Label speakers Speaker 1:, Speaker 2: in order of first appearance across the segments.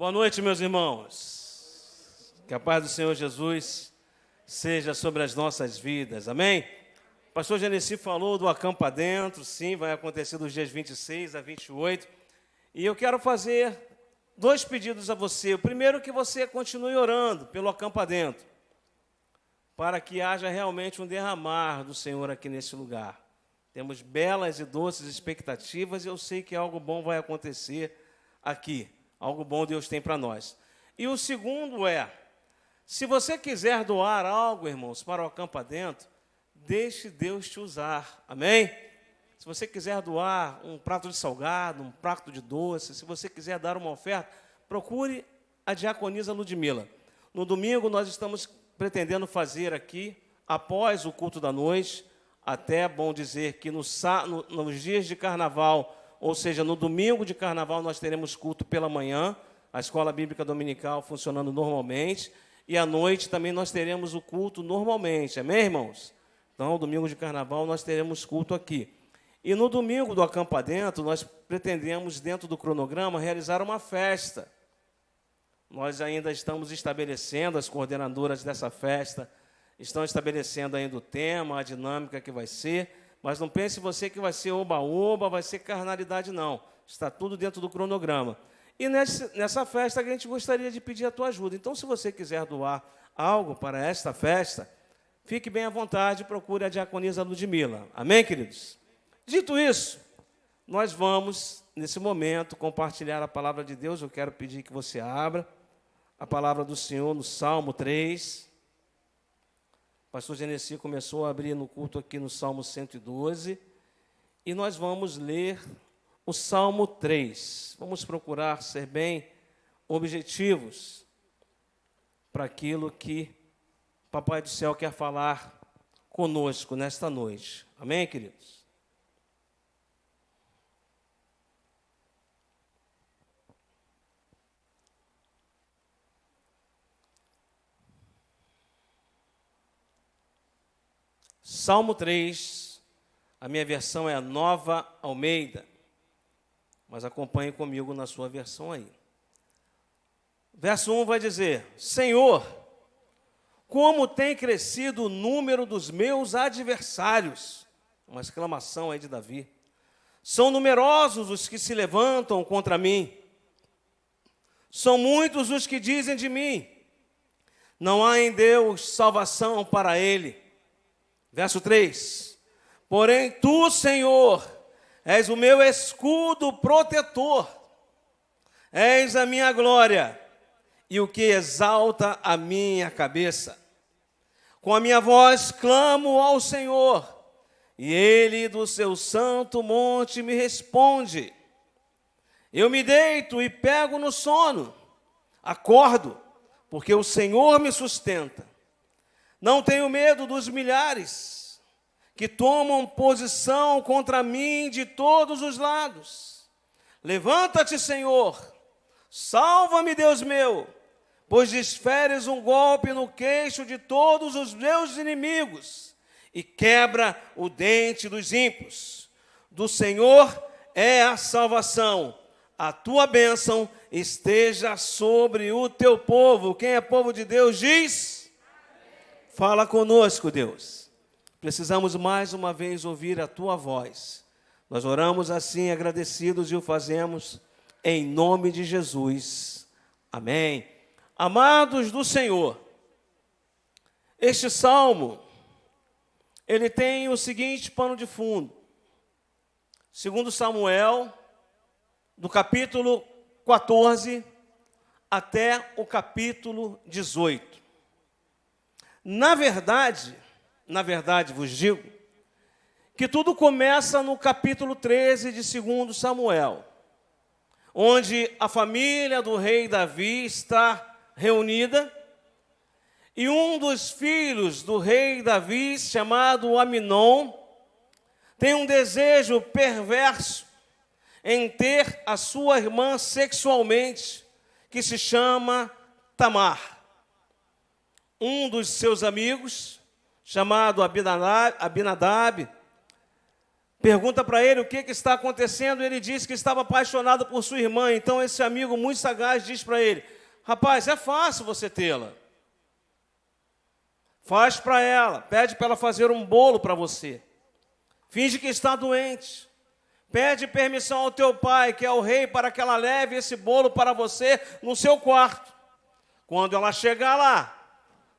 Speaker 1: Boa noite, meus irmãos. Que a paz do Senhor Jesus seja sobre as nossas vidas. Amém? O pastor Genesi falou do Acampa Dentro. Sim, vai acontecer dos dias 26 a 28. E eu quero fazer dois pedidos a você. O primeiro, que você continue orando pelo Acampa Dentro, para que haja realmente um derramar do Senhor aqui nesse lugar. Temos belas e doces expectativas e eu sei que algo bom vai acontecer aqui. Algo bom Deus tem para nós. E o segundo é, se você quiser doar algo, irmãos, para o Acampa Dentro, deixe Deus te usar. Amém? Se você quiser doar um prato de salgado, um prato de doce, se você quiser dar uma oferta, procure a diaconisa Ludmila. No domingo nós estamos pretendendo fazer aqui, após o culto da noite, até bom dizer que nos dias de carnaval, ou seja, no domingo de carnaval, nós teremos culto pela manhã, a escola bíblica dominical funcionando normalmente, e à noite também nós teremos o culto normalmente, amém, irmãos? Então, domingo de carnaval, nós teremos culto aqui. E no domingo do Acampa Dentro, nós pretendemos, dentro do cronograma, realizar uma festa. Nós ainda estamos estabelecendo, as coordenadoras dessa festa estão estabelecendo ainda o tema, a dinâmica que vai ser, mas não pense você que vai ser oba-oba, vai ser carnalidade, não. Está tudo dentro do cronograma. E nessa festa a gente gostaria de pedir a tua ajuda. Então, se você quiser doar algo para esta festa, fique bem à vontade, procure a diaconisa Ludmila. Amém, queridos? Dito isso, nós vamos, nesse momento, compartilhar a palavra de Deus. Eu quero pedir que você abra a palavra do Senhor no Salmo 3. O pastor Genesi começou a abrir no culto aqui no Salmo 112, e nós vamos ler o Salmo 3. Vamos procurar ser bem objetivos para aquilo que o Papai do Céu quer falar conosco nesta noite. Amém, queridos? Salmo 3, a minha versão é a Nova Almeida, mas acompanhe comigo na sua versão aí. Verso 1 vai dizer: Senhor, como tem crescido o número dos meus adversários. Uma exclamação aí de Davi. São numerosos os que se levantam contra mim. São muitos os que dizem de mim: não há em Deus salvação para ele. Verso 3, porém tu, Senhor, és o meu escudo protetor, és a minha glória e o que exalta a minha cabeça. Com a minha voz clamo ao Senhor, e ele do seu santo monte me responde. Eu me deito e pego no sono, acordo, porque o Senhor me sustenta. Não tenho medo dos milhares que tomam posição contra mim de todos os lados. Levanta-te, Senhor, salva-me, Deus meu, pois desferes um golpe no queixo de todos os meus inimigos e quebra o dente dos ímpios. Do Senhor é a salvação, a tua bênção esteja sobre o teu povo. Quem é povo de Deus diz: fala conosco, Deus. Precisamos mais uma vez ouvir a tua voz. Nós oramos assim, agradecidos, e o fazemos em nome de Jesus. Amém. Amados do Senhor, este salmo, ele tem o seguinte pano de fundo. Segundo Samuel, do capítulo 14 até o capítulo 18. Na verdade vos digo, que tudo começa no capítulo 13 de 2 Samuel, onde a família do rei Davi está reunida, e um dos filhos do rei Davi, chamado Aminon, tem um desejo perverso em ter a sua irmã sexualmente, que se chama Tamar. Um dos seus amigos, chamado Abinadab, pergunta para ele o que está acontecendo, ele diz que estava apaixonado por sua irmã. Então esse amigo muito sagaz diz para ele: rapaz, é fácil você tê-la. Faz para ela, pede para ela fazer um bolo para você. Finge que está doente. Pede permissão ao teu pai, que é o rei, para que ela leve esse bolo para você no seu quarto. Quando ela chegar lá,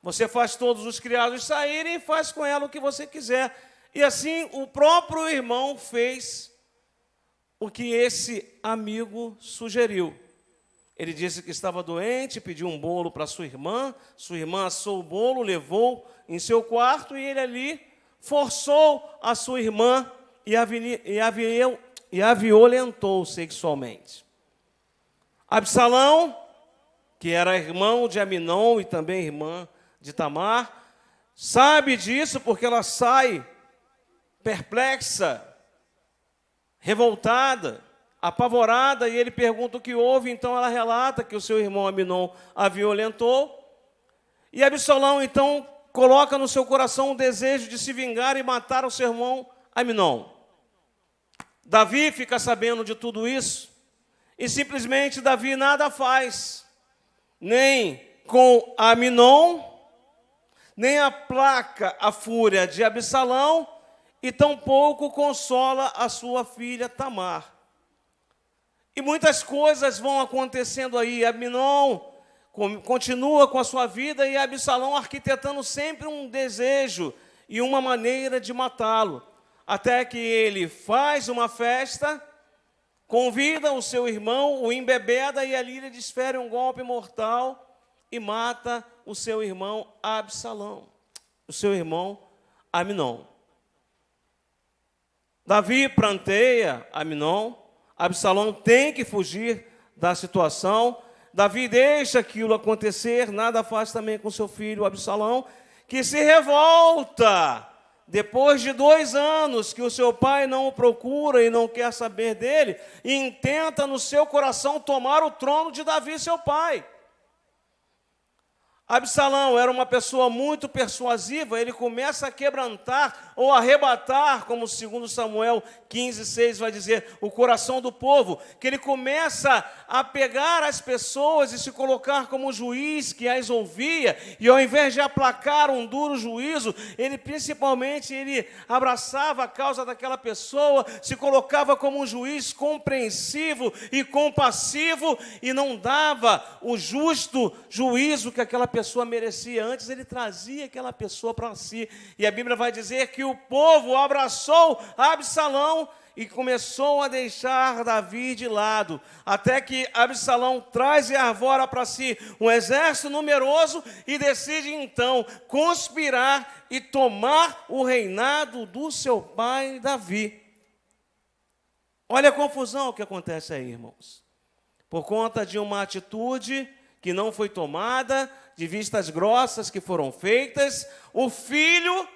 Speaker 1: você faz todos os criados saírem e faz com ela o que você quiser. E assim o próprio irmão fez o que esse amigo sugeriu. Ele disse que estava doente, pediu um bolo para sua irmã assou o bolo, levou em seu quarto e ele ali forçou a sua irmã e a violentou sexualmente. Absalão, que era irmão de Aminon e também irmã de Tamar, sabe disso porque ela sai perplexa, revoltada, apavorada, e ele pergunta o que houve. Então ela relata que o seu irmão Aminon a violentou, e Absalão então coloca no seu coração o desejo de se vingar e matar o seu irmão Aminon. Davi fica sabendo de tudo isso, e simplesmente Davi nada faz, nem com Aminon, nem aplaca a fúria de Absalão, e tampouco consola a sua filha Tamar. E muitas coisas vão acontecendo aí. Aminon continua com a sua vida e Absalão arquitetando sempre um desejo e uma maneira de matá-lo. Até que ele faz uma festa, convida o seu irmão, o embebeda, e ali ele desfere um golpe mortal e mata o seu irmão Absalão, o seu irmão Aminon. Davi pranteia Aminon, Absalão tem que fugir da situação, Davi deixa aquilo acontecer, nada faz também com seu filho Absalão, que se revolta, depois de 2 anos que o seu pai não o procura e não quer saber dele, e intenta no seu coração tomar o trono de Davi, seu pai. Absalão era uma pessoa muito persuasiva, ele começa a quebrantar ou arrebatar, como segundo Samuel 15:6 vai dizer, o coração do povo, que ele começa a pegar as pessoas e se colocar como juiz que as ouvia, e ao invés de aplacar um duro juízo, ele abraçava a causa daquela pessoa, se colocava como um juiz compreensivo e compassivo, e não dava o justo juízo que aquela pessoa merecia. Antes ele trazia aquela pessoa para si, e a Bíblia vai dizer que o povo abraçou Absalão e começou a deixar Davi de lado, até que Absalão traz e arvora para si um exército numeroso e decide então conspirar e tomar o reinado do seu pai Davi. Olha a confusão que acontece aí, irmãos. Por conta de uma atitude que não foi tomada, de vistas grossas que foram feitas, o filho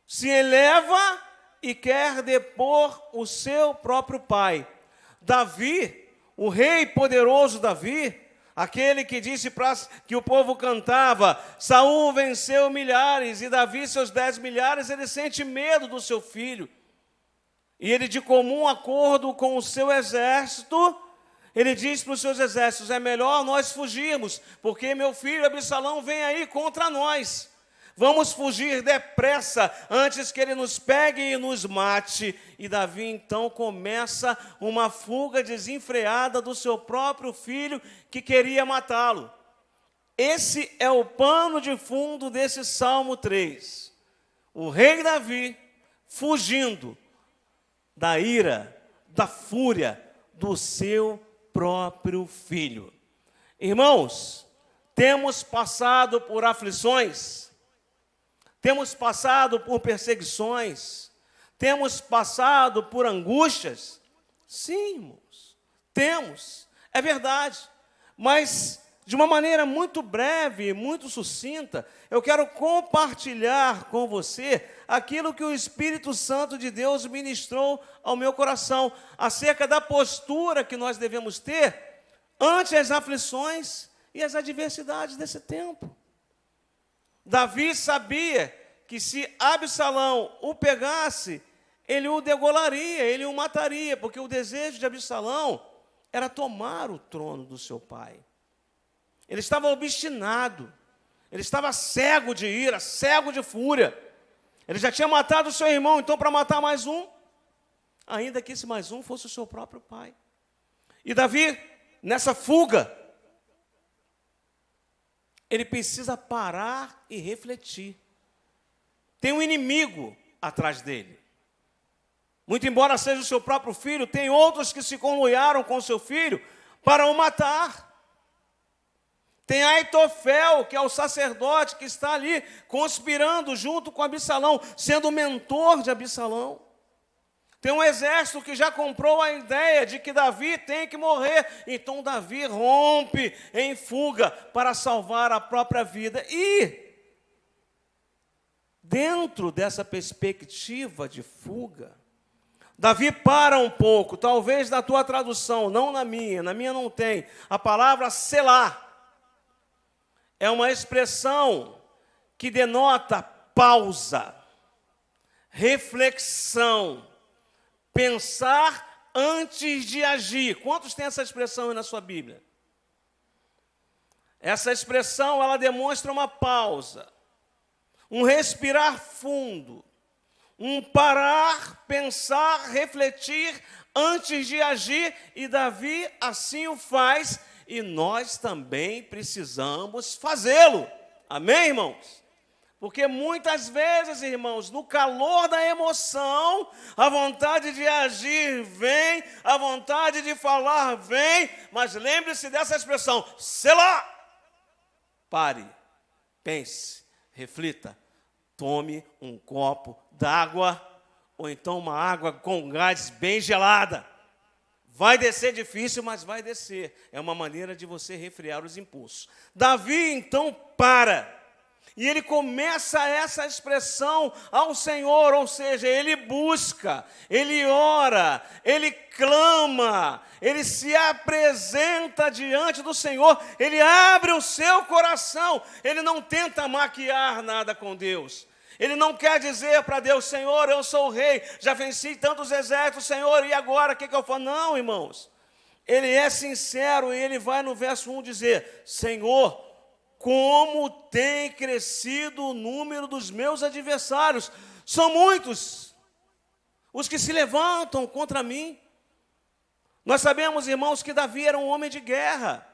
Speaker 1: se eleva e quer depor o seu próprio pai. Davi, o rei poderoso Davi, aquele que disse que o povo cantava, Saul venceu milhares e Davi seus 10 milhares, ele sente medo do seu filho. E ele, de comum acordo com o seu exército, ele diz para os seus exércitos: é melhor nós fugirmos, porque meu filho Absalão vem aí contra nós. Vamos fugir depressa, antes que ele nos pegue e nos mate. E Davi então começa uma fuga desenfreada do seu próprio filho, que queria matá-lo. Esse é o pano de fundo desse Salmo 3. O rei Davi fugindo da ira, da fúria do seu próprio filho. Irmãos, temos passado por aflições, temos passado por perseguições, temos passado por angústias. Sim, irmãos, temos, é verdade. Mas, de uma maneira muito breve, muito sucinta, eu quero compartilhar com você aquilo que o Espírito Santo de Deus ministrou ao meu coração, acerca da postura que nós devemos ter ante as aflições e as adversidades desse tempo. Davi sabia que se Absalão o pegasse, ele o degolaria, ele o mataria, porque o desejo de Absalão era tomar o trono do seu pai. Ele estava obstinado, ele estava cego de ira, cego de fúria. Ele já tinha matado o seu irmão, então para matar mais um, ainda que esse mais um fosse o seu próprio pai. E Davi, nessa fuga, ele precisa parar e refletir. Tem um inimigo atrás dele. Muito embora seja o seu próprio filho, tem outros que se conluiaram com o seu filho para o matar. Tem Aitofel, que é o sacerdote que está ali conspirando junto com Absalão, sendo o mentor de Absalão. Tem um exército que já comprou a ideia de que Davi tem que morrer. Então Davi rompe em fuga para salvar a própria vida. E, dentro dessa perspectiva de fuga, Davi para um pouco, talvez na tua tradução, não na minha não tem. A palavra selá é uma expressão que denota pausa, reflexão, pensar antes de agir. Quantos têm essa expressão aí na sua Bíblia? Essa expressão, ela demonstra uma pausa, um respirar fundo, um parar, pensar, refletir antes de agir, e Davi assim o faz, e nós também precisamos fazê-lo. Amém, irmãos? Porque muitas vezes, irmãos, no calor da emoção, a vontade de agir vem, a vontade de falar vem, mas lembre-se dessa expressão, selá. Pare, pense, reflita, tome um copo d'água, ou então uma água com gás bem gelada. Vai descer difícil, mas vai descer. É uma maneira de você refriar os impulsos. Davi, então, para. E ele começa essa expressão ao Senhor, ou seja, ele busca, ele ora, ele clama, ele se apresenta diante do Senhor, ele abre o seu coração, ele não tenta maquiar nada com Deus. Ele não quer dizer para Deus, Senhor, eu sou o rei, já venci tantos exércitos, Senhor, e agora o que eu faço? Não, irmãos. Ele é sincero e ele vai no verso 1 dizer, Senhor, como tem crescido o número dos meus adversários. São muitos os que se levantam contra mim. Nós sabemos, irmãos, que Davi era um homem de guerra.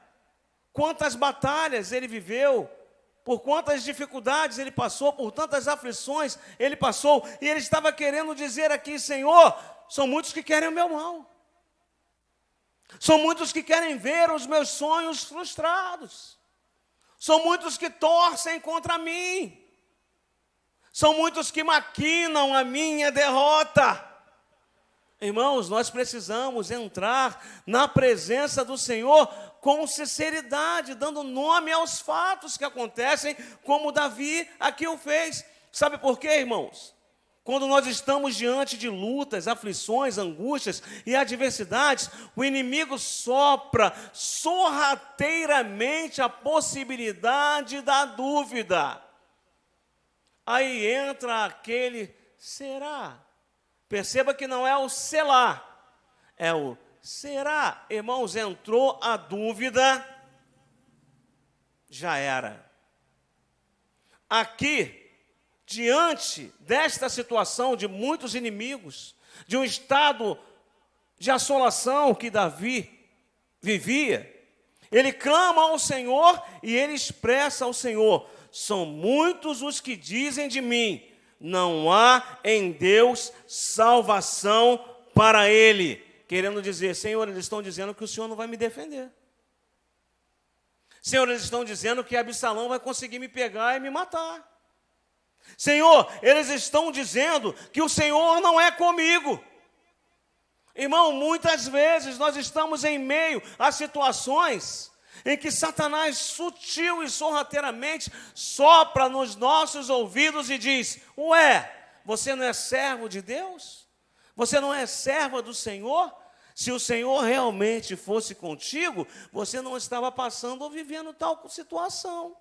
Speaker 1: Quantas batalhas ele viveu, por quantas dificuldades ele passou, por tantas aflições ele passou, e ele estava querendo dizer aqui, Senhor, são muitos que querem o meu mal. São muitos que querem ver os meus sonhos frustrados. São muitos que torcem contra mim. São muitos que maquinam a minha derrota. Irmãos, nós precisamos entrar na presença do Senhor com sinceridade, dando nome aos fatos que acontecem, como Davi aqui o fez. Sabe por quê, irmãos? Quando nós estamos diante de lutas, aflições, angústias e adversidades, o inimigo sopra sorrateiramente a possibilidade da dúvida. Aí entra aquele será. Perceba que não é o selá, é o será. Irmãos, entrou a dúvida, já era. Aqui, diante desta situação de muitos inimigos, de um estado de assolação que Davi vivia, ele clama ao Senhor e ele expressa ao Senhor, são muitos os que dizem de mim, não há em Deus salvação para ele. Querendo dizer, Senhor, eles estão dizendo que o Senhor não vai me defender. Senhor, eles estão dizendo que Absalão vai conseguir me pegar e me matar. Senhor, eles estão dizendo que o Senhor não é comigo. Irmão, muitas vezes nós estamos em meio a situações em que Satanás, sutil e sorrateiramente, sopra nos nossos ouvidos e diz, ué, você não é servo de Deus? Você não é serva do Senhor? Se o Senhor realmente fosse contigo, você não estava passando ou vivendo tal situação.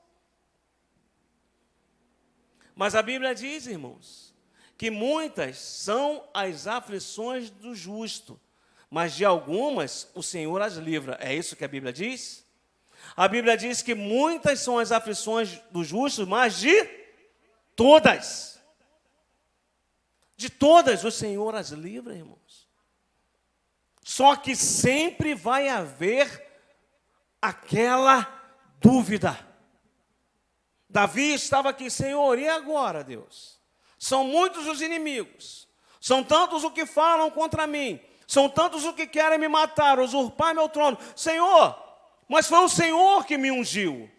Speaker 1: Mas a Bíblia diz, irmãos, que muitas são as aflições do justo, mas de algumas o Senhor as livra. É isso que a Bíblia diz? A Bíblia diz que muitas são as aflições do justo, mas de todas. De todas o Senhor as livra, irmãos. Só que sempre vai haver aquela dúvida. Davi estava aqui, Senhor, e agora, Deus? São muitos os inimigos, são tantos os que falam contra mim, são tantos os que querem me matar, usurpar meu trono. Senhor, mas foi o Senhor que me ungiu.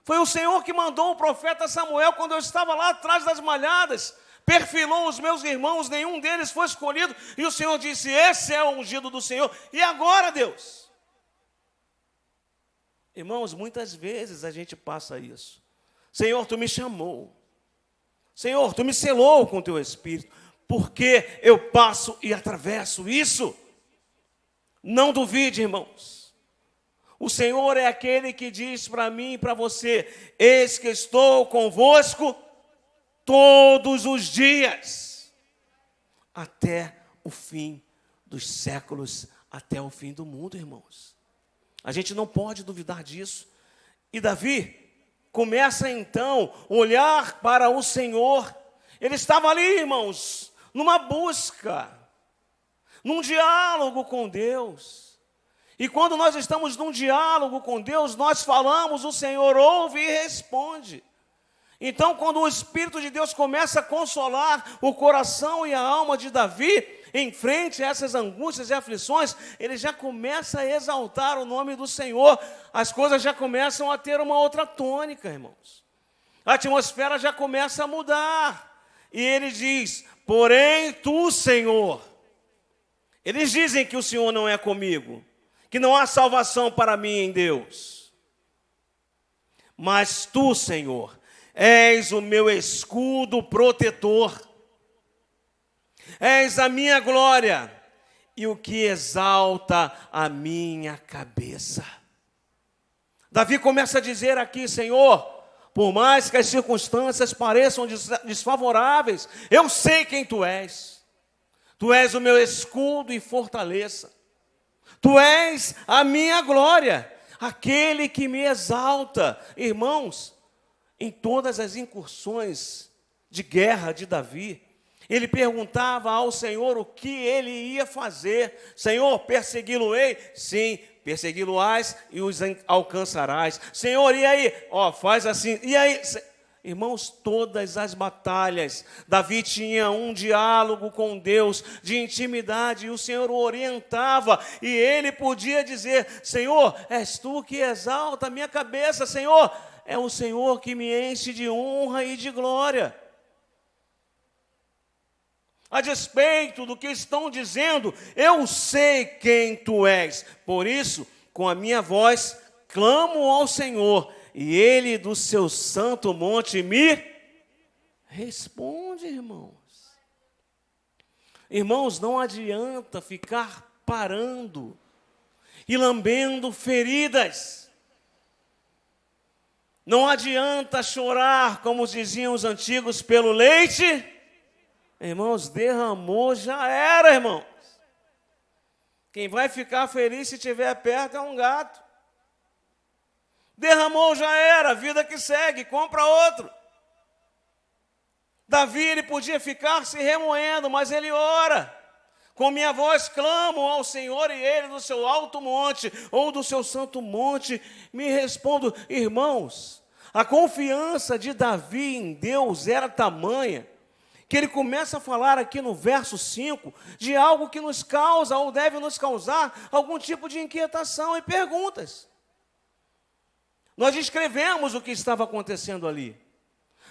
Speaker 1: Foi o Senhor que mandou o profeta Samuel quando eu estava lá atrás das malhadas, perfilou os meus irmãos, nenhum deles foi escolhido, e o Senhor disse, esse é o ungido do Senhor. E agora, Deus? Irmãos, muitas vezes a gente passa isso. Senhor, tu me chamou. Senhor, tu me selou com teu Espírito. Porque eu passo e atravesso isso. Não duvide, irmãos. O Senhor é aquele que diz para mim e para você, eis que estou convosco todos os dias, até o fim dos séculos, até o fim do mundo, irmãos. A gente não pode duvidar disso. E Davi começa então a olhar para o Senhor. Ele estava ali, irmãos, numa busca, num diálogo com Deus. E quando nós estamos num diálogo com Deus, nós falamos, o Senhor ouve e responde. Então, quando o Espírito de Deus começa a consolar o coração e a alma de Davi, em frente a essas angústias e aflições, ele já começa a exaltar o nome do Senhor. As coisas já começam a ter uma outra tônica, irmãos. A atmosfera já começa a mudar. E ele diz, porém tu, Senhor. Eles dizem que o Senhor não é comigo, que não há salvação para mim em Deus. Mas tu, Senhor, és o meu escudo protetor. És a minha glória e o que exalta a minha cabeça. Davi começa a dizer aqui, Senhor, por mais que as circunstâncias pareçam desfavoráveis, eu sei quem tu és. Tu és o meu escudo e fortaleza. Tu és a minha glória, aquele que me exalta. Irmãos, em todas as incursões de guerra de Davi, ele perguntava ao Senhor o que ele ia fazer. Senhor, persegui-lo-ei? Sim, persegui-lo-ás e os alcançarás. Senhor, e aí? Faz assim. E aí? Irmãos, todas as batalhas, Davi tinha um diálogo com Deus, de intimidade, e o Senhor o orientava, e ele podia dizer, Senhor, és tu que exalta a minha cabeça, Senhor, é o Senhor que me enche de honra e de glória. A despeito do que estão dizendo, eu sei quem tu és. Por isso, com a minha voz, clamo ao Senhor, e ele do seu santo monte me responde, irmãos. Irmãos, não adianta ficar parando e lambendo feridas. Não adianta chorar, como diziam os antigos, pelo leite. Irmãos, derramou, já era, irmãos. Quem vai ficar feliz se estiver perto é um gato. Derramou, já era, vida que segue, compra outro. Davi, ele podia ficar se remoendo, mas ele ora. Com minha voz clamo ao Senhor, e ele do seu alto monte, ou do seu santo monte, me respondo. Irmãos, a confiança de Davi em Deus era tamanha, que ele começa a falar aqui no verso 5, de algo que nos causa, ou deve nos causar, algum tipo de inquietação e perguntas. Nós descrevemos o que estava acontecendo ali.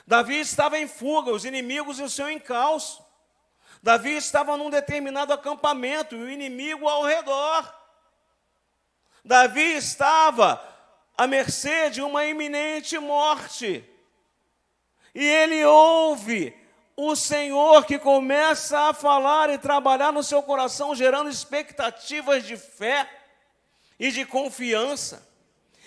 Speaker 1: Davi estava em fuga, os inimigos em o seu encalço. Davi estava num determinado acampamento, e o inimigo ao redor. Davi estava à mercê de uma iminente morte. E ele ouve o Senhor que começa a falar e trabalhar no seu coração, gerando expectativas de fé e de confiança.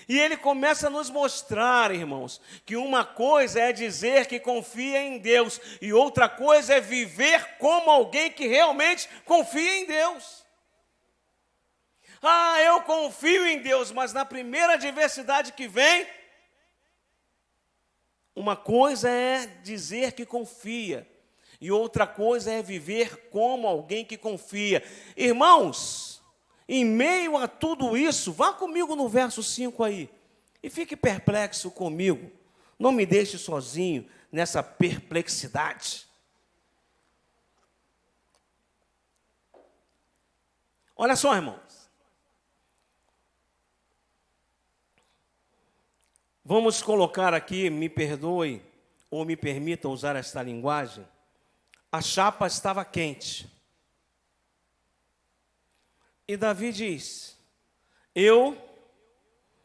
Speaker 1: E ele começa a nos mostrar, irmãos, que uma coisa é dizer que confia em Deus e outra coisa é viver como alguém que realmente confia em Deus. Ah, eu confio em Deus, mas na primeira adversidade que vem, uma coisa é dizer que confia e outra coisa é viver como alguém que confia. Irmãos, em meio a tudo isso, vá comigo no verso 5 aí e fique perplexo comigo. Não me deixe sozinho nessa perplexidade. Olha só, irmãos. Vamos colocar aqui, me perdoe ou me permita usar esta linguagem. A chapa estava quente. E Davi diz,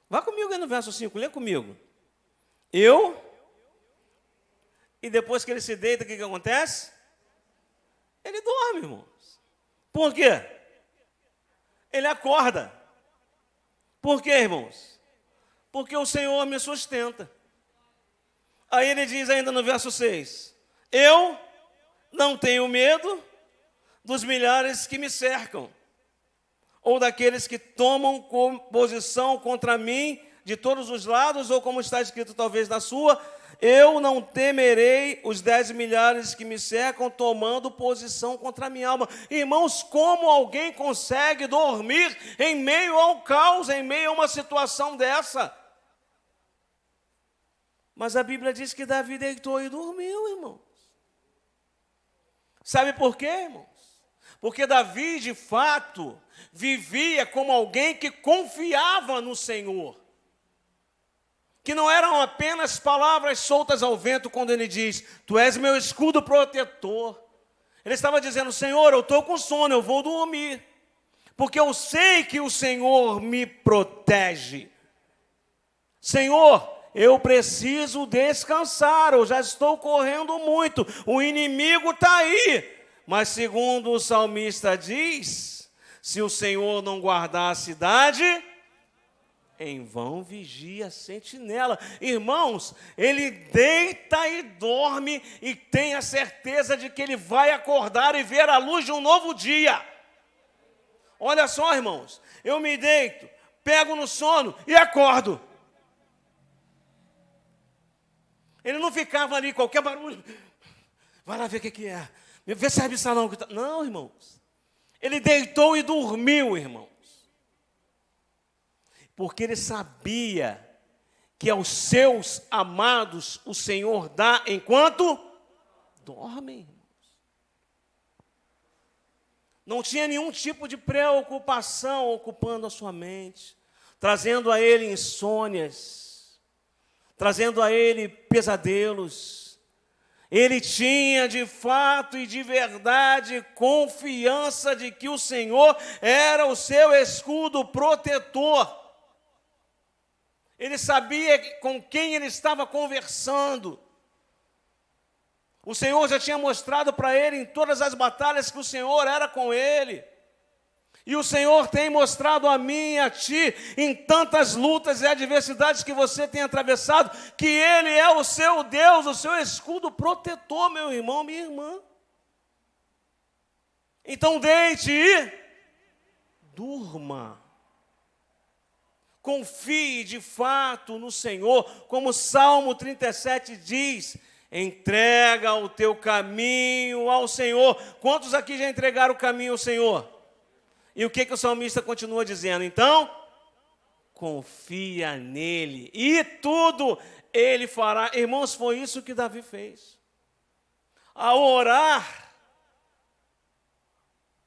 Speaker 1: vá comigo aí no verso 5, lê comigo. E depois que ele se deita, o que acontece? Ele dorme, irmãos. Por quê? Ele acorda. Por quê, irmãos? Porque o Senhor me sustenta. Aí ele diz ainda no verso 6, eu não tenho medo dos milhares que me cercam, ou daqueles que tomam posição contra mim de todos os lados, ou como está escrito talvez na sua, eu não temerei os 10 milhares que me cercam tomando posição contra a minha alma. Irmãos, como alguém consegue dormir em meio ao caos, em meio a uma situação dessa? Mas a Bíblia diz que Davi deitou e dormiu, irmãos. Sabe por quê, irmãos? Porque Davi, de fato, vivia como alguém que confiava no Senhor. Que não eram apenas palavras soltas ao vento quando ele diz, tu és meu escudo protetor. Ele estava dizendo, Senhor, eu estou com sono, eu vou dormir. Porque eu sei que o Senhor me protege. Senhor, eu preciso descansar, eu já estou correndo muito, o inimigo está aí. Mas segundo o salmista diz, se o Senhor não guardar a cidade, em vão vigia a sentinela. Irmãos, ele deita e dorme e tem a certeza de que ele vai acordar e ver a luz de um novo dia. Olha só, irmãos, eu me deito, pego no sono e acordo. Ele não ficava ali, qualquer barulho, vai lá ver o que é, vê se é Absalão que está. Não, irmãos, ele deitou e dormiu, irmãos, porque ele sabia que aos seus amados o Senhor dá enquanto dormem, irmãos. Não tinha nenhum tipo de preocupação ocupando a sua mente, trazendo a ele insônias, trazendo a ele pesadelos. Ele tinha de fato e de verdade confiança de que o Senhor era o seu escudo protetor. Ele sabia com quem ele estava conversando. O Senhor já tinha mostrado para ele em todas as batalhas que o Senhor era com ele. E o Senhor tem mostrado a mim e a ti, em tantas lutas e adversidades que você tem atravessado, que Ele é o seu Deus, o seu escudo protetor, meu irmão, minha irmã. Então deite e durma. Confie de fato no Senhor, como o Salmo 37 diz, entrega o teu caminho ao Senhor. Quantos aqui já entregaram o caminho ao Senhor? E o que o salmista continua dizendo? Então, confia nele e tudo ele fará. Irmãos, foi isso que Davi fez. Ao orar,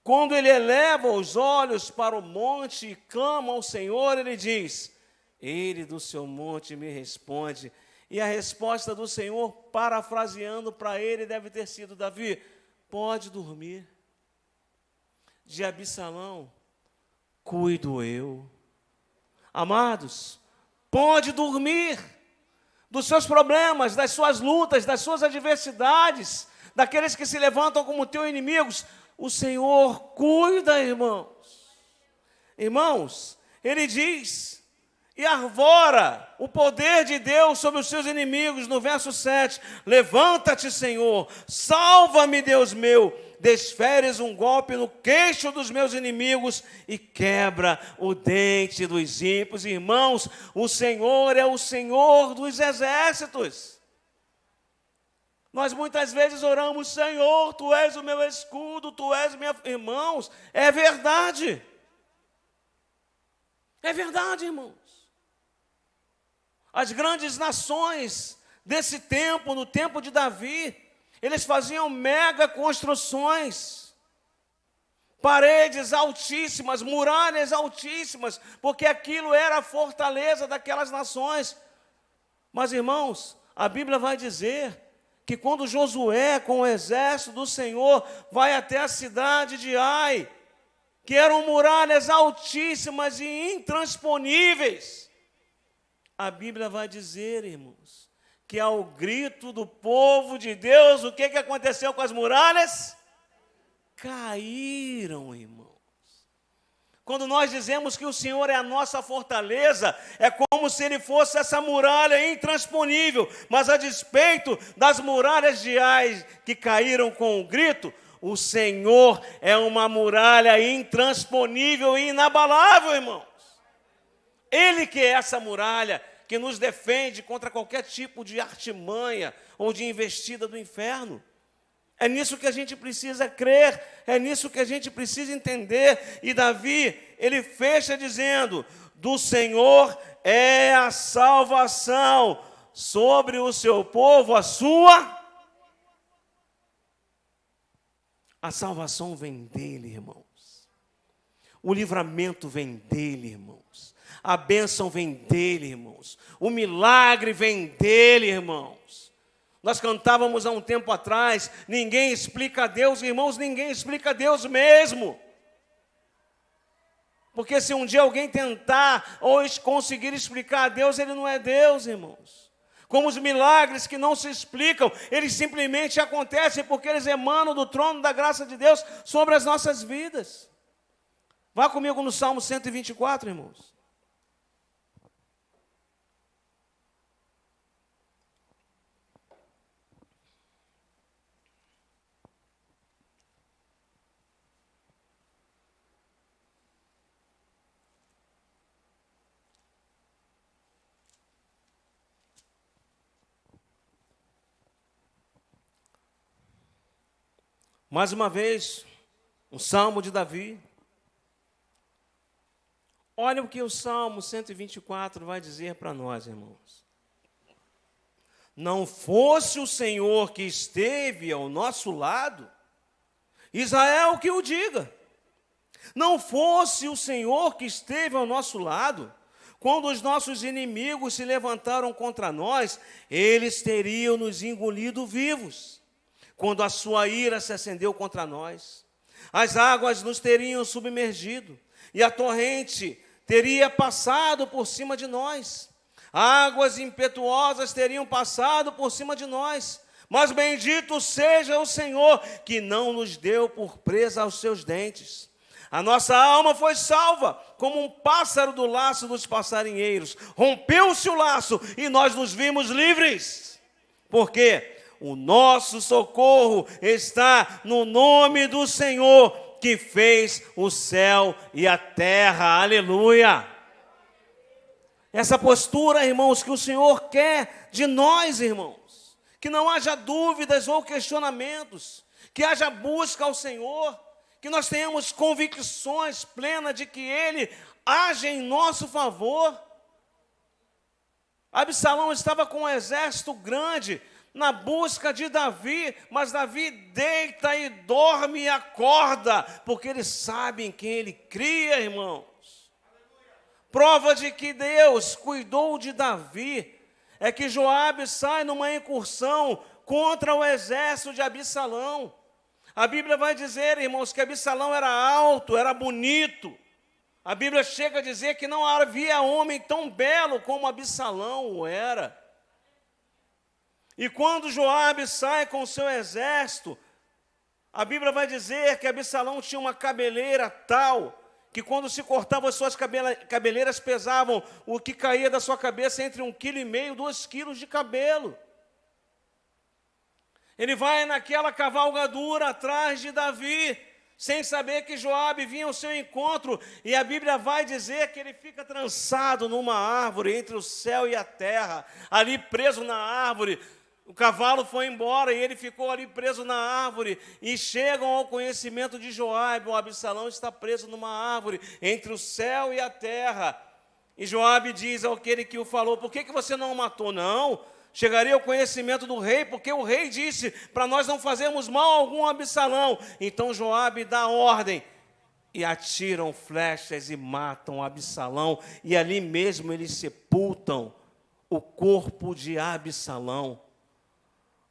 Speaker 1: quando ele eleva os olhos para o monte e clama ao Senhor, ele diz, ele do seu monte me responde. E a resposta do Senhor, parafraseando para ele, deve ter sido, Davi, pode dormir. De Absalão, cuido eu. Amados, pode dormir dos seus problemas, das suas lutas, das suas adversidades, daqueles que se levantam como teus inimigos. O Senhor cuida, irmãos. Irmãos, ele diz, e arvora o poder de Deus sobre os seus inimigos. No verso 7, levanta-te, Senhor, salva-me, Deus meu, desferes um golpe no queixo dos meus inimigos e quebra o dente dos ímpios. Irmãos, o Senhor é o Senhor dos exércitos. Nós muitas vezes oramos: Senhor, Tu és o meu escudo, Tu és minha... Irmãos, é verdade. É verdade, irmãos. As grandes nações desse tempo, no tempo de Davi, eles faziam mega construções, paredes altíssimas, muralhas altíssimas, porque aquilo era a fortaleza daquelas nações. Mas, irmãos, a Bíblia vai dizer que quando Josué, com o exército do Senhor, vai até a cidade de Ai, que eram muralhas altíssimas e intransponíveis, a Bíblia vai dizer, irmãos, que ao grito do povo de Deus, o que aconteceu com as muralhas? Caíram, irmãos. Quando nós dizemos que o Senhor é a nossa fortaleza, é como se Ele fosse essa muralha intransponível, mas a despeito das muralhas de Ai que caíram com o grito, o Senhor é uma muralha intransponível e inabalável, irmãos. Ele que é essa muralha que nos defende contra qualquer tipo de artimanha ou de investida do inferno. É nisso que a gente precisa crer, é nisso que a gente precisa entender. E Davi, ele fecha dizendo: do Senhor é a salvação, sobre o seu povo a salvação vem dele, irmãos. O livramento vem dele, irmãos. A bênção vem dele, irmãos. O milagre vem dele, irmãos. Nós cantávamos há um tempo atrás: ninguém explica a Deus, irmãos, ninguém explica a Deus mesmo. Porque se um dia alguém tentar ou conseguir explicar a Deus, ele não é Deus, irmãos. Como os milagres que não se explicam, eles simplesmente acontecem porque eles emanam do trono da graça de Deus sobre as nossas vidas. Vá comigo no Salmo 124, irmãos. Mais uma vez, um salmo de Davi. Olha o que o Salmo 124 vai dizer para nós, irmãos. Não fosse o Senhor que esteve ao nosso lado, Israel que o diga. Não fosse o Senhor que esteve ao nosso lado, quando os nossos inimigos se levantaram contra nós, eles teriam nos engolido vivos. Quando a sua ira se acendeu contra nós, as águas nos teriam submergido, e a torrente teria passado por cima de nós. Águas impetuosas teriam passado por cima de nós. Mas bendito seja o Senhor, que não nos deu por presa aos seus dentes. A nossa alma foi salva, como um pássaro do laço dos passarinheiros. Rompeu-se o laço, e nós nos vimos livres. Por quê? O nosso socorro está no nome do Senhor, que fez o céu e a terra. Aleluia! Essa postura, irmãos, que o Senhor quer de nós, irmãos. Que não haja dúvidas ou questionamentos. Que haja busca ao Senhor. Que nós tenhamos convicções plenas de que Ele age em nosso favor. Absalão estava com um exército grande na busca de Davi, mas Davi deita e dorme e acorda, porque ele sabe em quem ele cria, irmãos. Prova de que Deus cuidou de Davi é que Joabe sai numa incursão contra o exército de Absalão. A Bíblia vai dizer, irmãos, que Absalão era alto, era bonito. A Bíblia chega a dizer que não havia homem tão belo como Absalão o era. E quando Joabe sai com o seu exército, a Bíblia vai dizer que Absalão tinha uma cabeleira tal que quando se cortava as suas cabeleiras pesavam o que caía da sua cabeça entre 1,5 kg, 2 quilos de cabelo. Ele vai naquela cavalgadura atrás de Davi, sem saber que Joabe vinha ao seu encontro, e a Bíblia vai dizer que ele fica trançado numa árvore entre o céu e a terra, ali preso na árvore. O cavalo foi embora e ele ficou ali preso na árvore, e chegam ao conhecimento de Joabe: o Absalão está preso numa árvore entre o céu e a terra. E Joabe diz àquele que o falou: por que você não o matou? Não, chegaria ao conhecimento do rei, porque o rei disse para nós não fazermos mal algum a Absalão. Então Joabe dá ordem, e atiram flechas e matam Absalão, e ali mesmo eles sepultam o corpo de Absalão.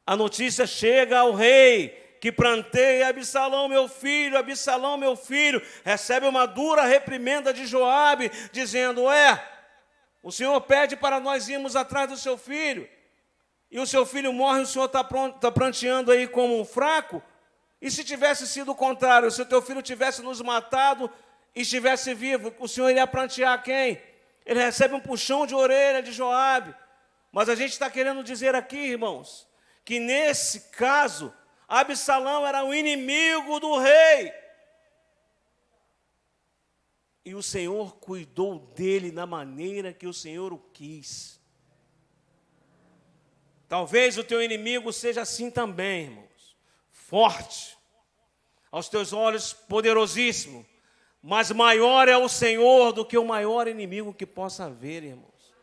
Speaker 1: A notícia chega ao rei, que pranteia: Absalão, meu filho, recebe uma dura reprimenda de Joabe, dizendo: o senhor pede para nós irmos atrás do seu filho, e o seu filho morre, o senhor está pranteando aí como um fraco? E se tivesse sido o contrário, se o teu filho tivesse nos matado e estivesse vivo, o senhor iria prantear quem? Ele recebe um puxão de orelha de Joabe. Mas a gente está querendo dizer aqui, irmãos, que nesse caso, Absalão era o inimigo do rei. E o Senhor cuidou dele da maneira que o Senhor o quis. Talvez o teu inimigo seja assim também, irmãos. Forte, aos teus olhos poderosíssimo, mas maior é o Senhor do que o maior inimigo que possa haver, irmãos.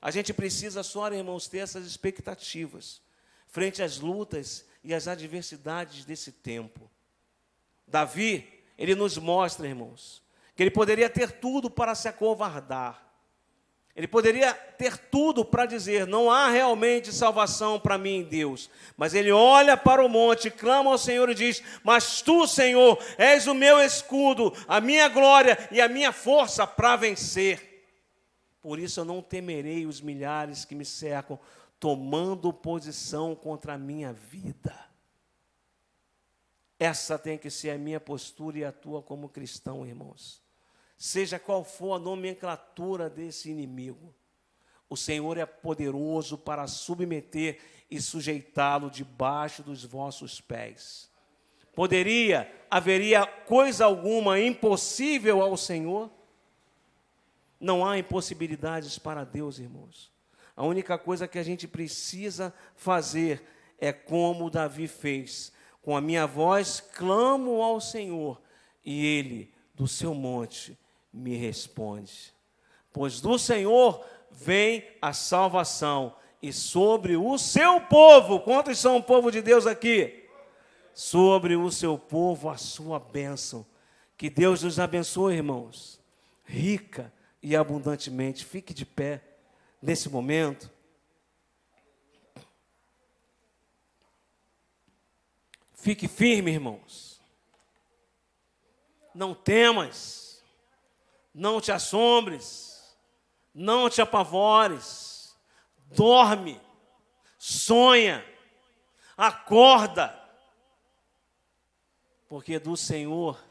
Speaker 1: A gente precisa só, irmãos, ter essas expectativas frente às lutas e às adversidades desse tempo. Davi, ele nos mostra, irmãos, que ele poderia ter tudo para se acovardar. Ele poderia ter tudo para dizer: não há realmente salvação para mim em Deus. Mas ele olha para o monte, clama ao Senhor e diz: mas tu, Senhor, és o meu escudo, a minha glória e a minha força para vencer. Por isso eu não temerei os milhares que me cercam, tomando posição contra a minha vida. Essa tem que ser a minha postura e a tua como cristão, irmãos. Seja qual for a nomenclatura desse inimigo, o Senhor é poderoso para submeter e sujeitá-lo debaixo dos vossos pés. Haveria coisa alguma impossível ao Senhor? Não há impossibilidades para Deus, irmãos. A única coisa que a gente precisa fazer é como Davi fez: com a minha voz clamo ao Senhor, e Ele, do seu monte, me responde. Pois do Senhor vem a salvação, e sobre o seu povo, quantos são o povo de Deus aqui? Sobre o seu povo a sua bênção. Que Deus nos abençoe, irmãos, rica e abundantemente. Fique de pé nesse momento. Fique firme, irmãos. Não temas, não te assombres, não te apavores. Dorme, sonha, acorda, porque do Senhor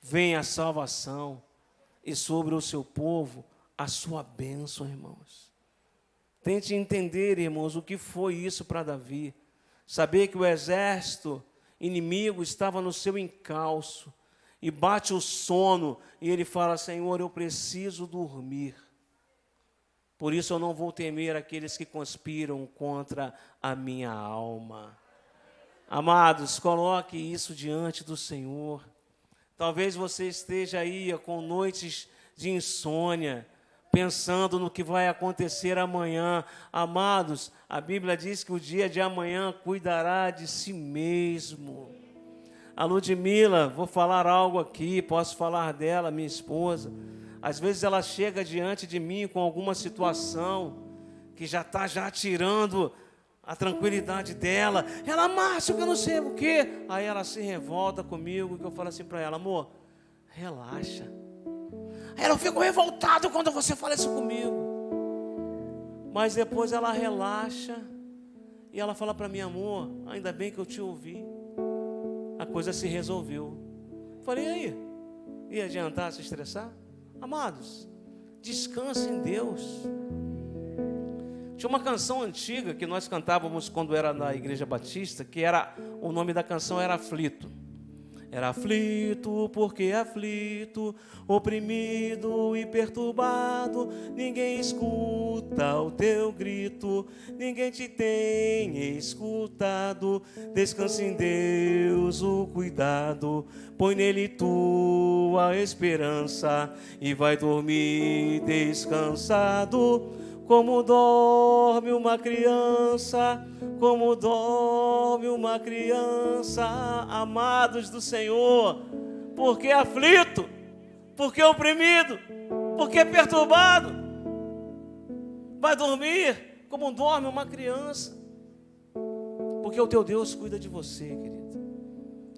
Speaker 1: vem a salvação, e sobre o seu povo a sua bênção, irmãos. Tente entender, irmãos, o que foi isso para Davi. Saber que o exército inimigo estava no seu encalço, e bate o sono, e ele fala: Senhor, eu preciso dormir. Por isso eu não vou temer aqueles que conspiram contra a minha alma. Amados, coloque isso diante do Senhor. Talvez você esteja aí com noites de insônia, pensando no que vai acontecer amanhã. Amados, a Bíblia diz que o dia de amanhã cuidará de si mesmo. A Ludmila, vou falar algo aqui, posso falar dela, minha esposa. Às vezes ela chega diante de mim com alguma situação que já está tirando a tranquilidade dela. Ela: Márcio, que eu não sei o quê. Aí ela se revolta comigo, que eu falo assim para ela: amor, relaxa. Aí eu fico revoltado quando você fala isso comigo. Mas depois ela relaxa e ela fala para mim: amor, ainda bem que eu te ouvi. A coisa se resolveu. Falei: e aí? Ia adiantar se estressar? Amados, descanse em Deus. Tinha uma canção antiga que nós cantávamos quando era na Igreja Batista, que o nome da canção era Aflito. Era aflito, porque aflito, oprimido e perturbado, ninguém escuta o teu grito, ninguém te tem escutado. Descansa em Deus o cuidado, põe nele tua esperança e vai dormir descansado. Como dorme uma criança, como dorme uma criança, amados do Senhor, porque aflito, porque oprimido, porque perturbado, vai dormir como dorme uma criança, porque o teu Deus cuida de você, querido,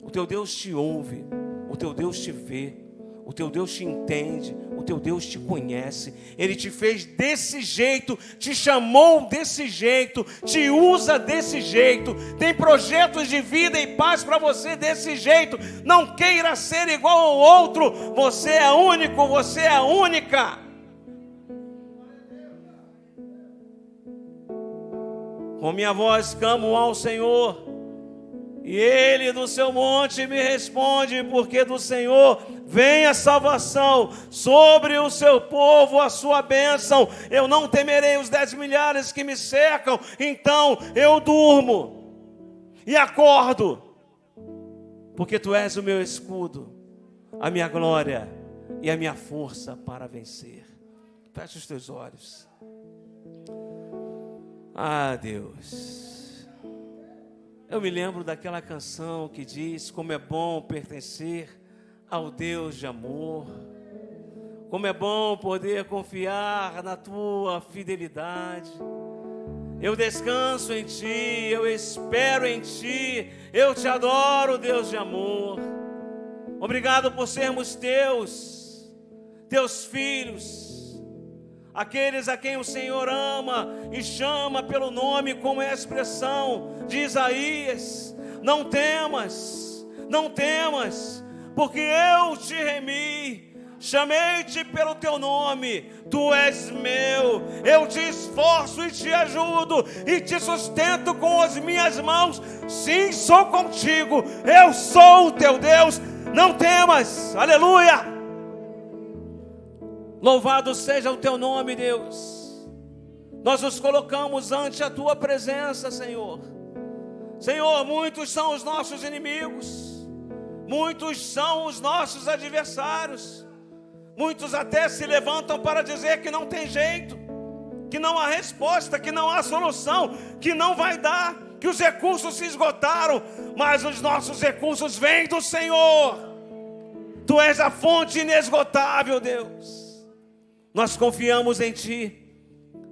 Speaker 1: o teu Deus te ouve, o teu Deus te vê, o teu Deus te entende, o teu Deus te conhece. Ele te fez desse jeito, te chamou desse jeito, te usa desse jeito, tem projetos de vida e paz para você desse jeito. Não queira ser igual ao outro, você é único, você é única. Com minha voz clamo ao Senhor, e Ele do seu monte me responde, porque do Senhor vem a salvação, sobre o seu povo a sua bênção. Eu não temerei os 10 milhares que me cercam, então eu durmo e acordo, porque Tu és o meu escudo, a minha glória e a minha força para vencer. Feche os teus olhos. Ah, Deus, eu me lembro daquela canção que diz: como é bom pertencer ao Deus de amor, como é bom poder confiar na Tua fidelidade. Eu descanso em Ti, eu espero em Ti, eu Te adoro, Deus de amor. Obrigado por sermos Teus filhos, aqueles a quem o Senhor ama e chama pelo nome, como é a expressão de Isaías. Não temas, não temas, porque eu te remi, chamei-te pelo teu nome, tu és meu, eu te esforço e te ajudo, e te sustento com as minhas mãos. Sim, sou contigo, eu sou o teu Deus, não temas, aleluia. Louvado seja o teu nome, Deus. Nós nos colocamos ante a tua presença, Senhor. Senhor, muitos são os nossos inimigos, muitos são os nossos adversários, muitos até se levantam para dizer que não tem jeito, que não há resposta, que não há solução, que não vai dar, que os recursos se esgotaram, mas os nossos recursos vêm do Senhor. Tu és a fonte inesgotável, Deus. Nós confiamos em Ti,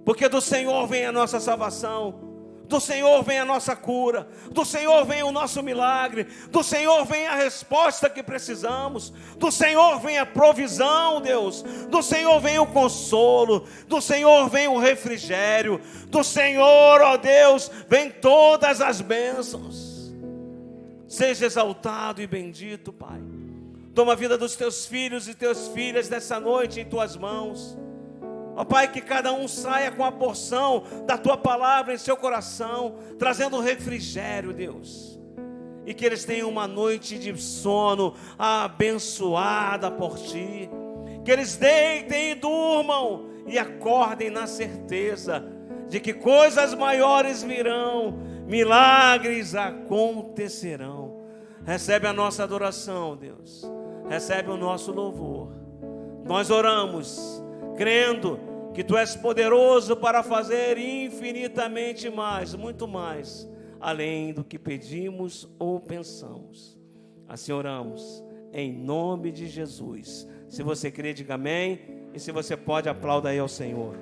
Speaker 1: porque do Senhor vem a nossa salvação, do Senhor vem a nossa cura, do Senhor vem o nosso milagre, do Senhor vem a resposta que precisamos, do Senhor vem a provisão, Deus, do Senhor vem o consolo, do Senhor vem o refrigério, do Senhor, ó Deus, vem todas as bênçãos. Seja exaltado e bendito, Pai. Toma a vida dos teus filhos e teus filhas nessa noite em tuas mãos. Ó Pai, que cada um saia com a porção da tua palavra em seu coração, trazendo refrigério, Deus. E que eles tenham uma noite de sono abençoada por Ti. Que eles deitem e durmam e acordem na certeza de que coisas maiores virão, milagres acontecerão. Recebe a nossa adoração, Deus. Recebe o nosso louvor. Nós oramos, crendo que Tu és poderoso para fazer infinitamente mais, muito mais, além do que pedimos ou pensamos. Assim oramos, em nome de Jesus. Se você crê, diga amém. E se você pode, aplauda aí ao Senhor.